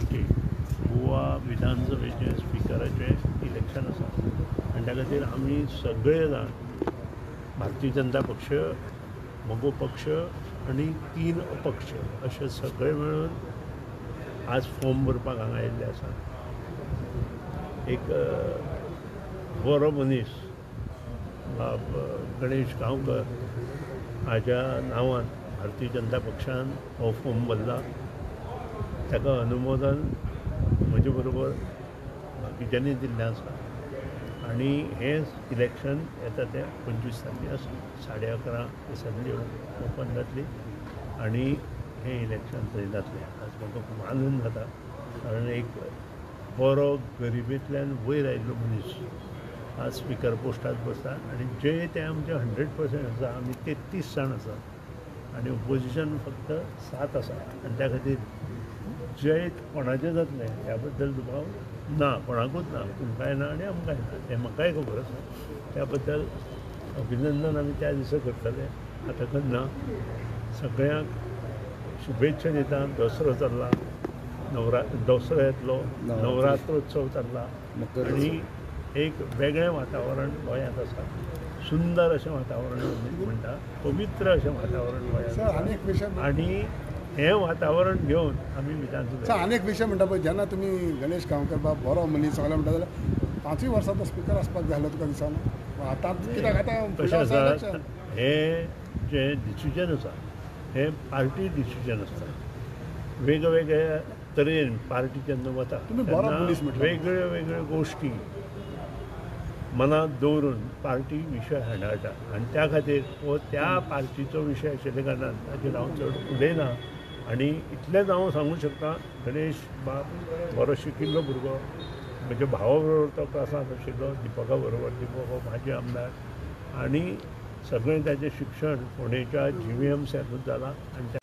तारखेक गोवा विधानसभेचे स्पिकराचे इलेक्शन आसा आनी त्या खातीर आमी सगळे जाण भारतीय जनता पक्ष, मोगो पक्ष आनी 3 अपक्ष अशे सगळे मेळून आज फॉर्म भरपाक हांगा आयिल्ले आसा. एक बरो मनीस गणेश गांवकर हाज्या नांवान भारतीय जनता पक्षान हो फॉर्म भरला. ताका अनुमोदन म्हजे बरोबर बाकीच्यांनी दिल्लें आसा आनी हें इलेक्शन येता तें 25 तारखेक आसा. 11:30 दिसांनी ओपन जातली आनी हें इलेक्शन थंय जातलें. आज म्हाका खूब आनंद जाता कारण एक बरो गरिबेंतल्यान वयर आयिल्लो मनीस आज स्पिकर पोस्टार बसता आनी जे ते आमचे 100% आसा. आमी 33 जाण आसा आनी ओपोजिशन फक्त 7 आसा आनी त्या खातीर जय कोणाचें जातलें ह्या बद्दल दुबाव ना, कोणाकूच ना, तुमकांय ना आनी आमकांय ना, हें म्हाकाय खबर आसा. त्या बद्दल अभिनंदन आमी त्या दिसा करतले. आतां करना. सगळ्यांक शुभेच्छा दिता. दसरो चल्ला, दसरो येतलो, नवरात्रोत्सव चल्ला आनी एक वेगळें वातावरण गोंयांत आसा. सुंदर अशें वातावरण म्हणटा, पवित्र अशें वातावरण गोंयांत आनी हें वातावरण घेवन आमी विधानसभेक. अनेक विशय म्हणटा पळय, जेन्ना तुमी गणेश गांवकर बाब बरो मनीस सगळें म्हणटा जाल्यार 5 वर्सां तो स्पिकर आसपाक जाय तुका दिसना? आतां कित्याक आतां कशें आसा, हें जें डिसिजन आसा हें पार्टी डिसिजन आसता. वेगवेगळ्या तरेन पार्टी जेन्ना वता तेन्ना वेगळ्यो वेगळ्यो गोश्टी मनांत दवरून पार्टी विशय हाडाळटा आनी त्या खातीर हो त्या पार्टीचो विशय आशिल्ल्या कारणान ताचेर हांव चड उलयना. आनी इतलेंच हांव सांगूंक शकता, गणेश बाब बरो शिकिल्लो भुरगो, म्हज्या भावा बरोबर तो क्लासांत आशिल्लो, दिपका बरोबर. दीपक हो माजी आमदार आनी सगळें ताचें शिक्षण फोंडेच्या GVMCंतूच जालां आनी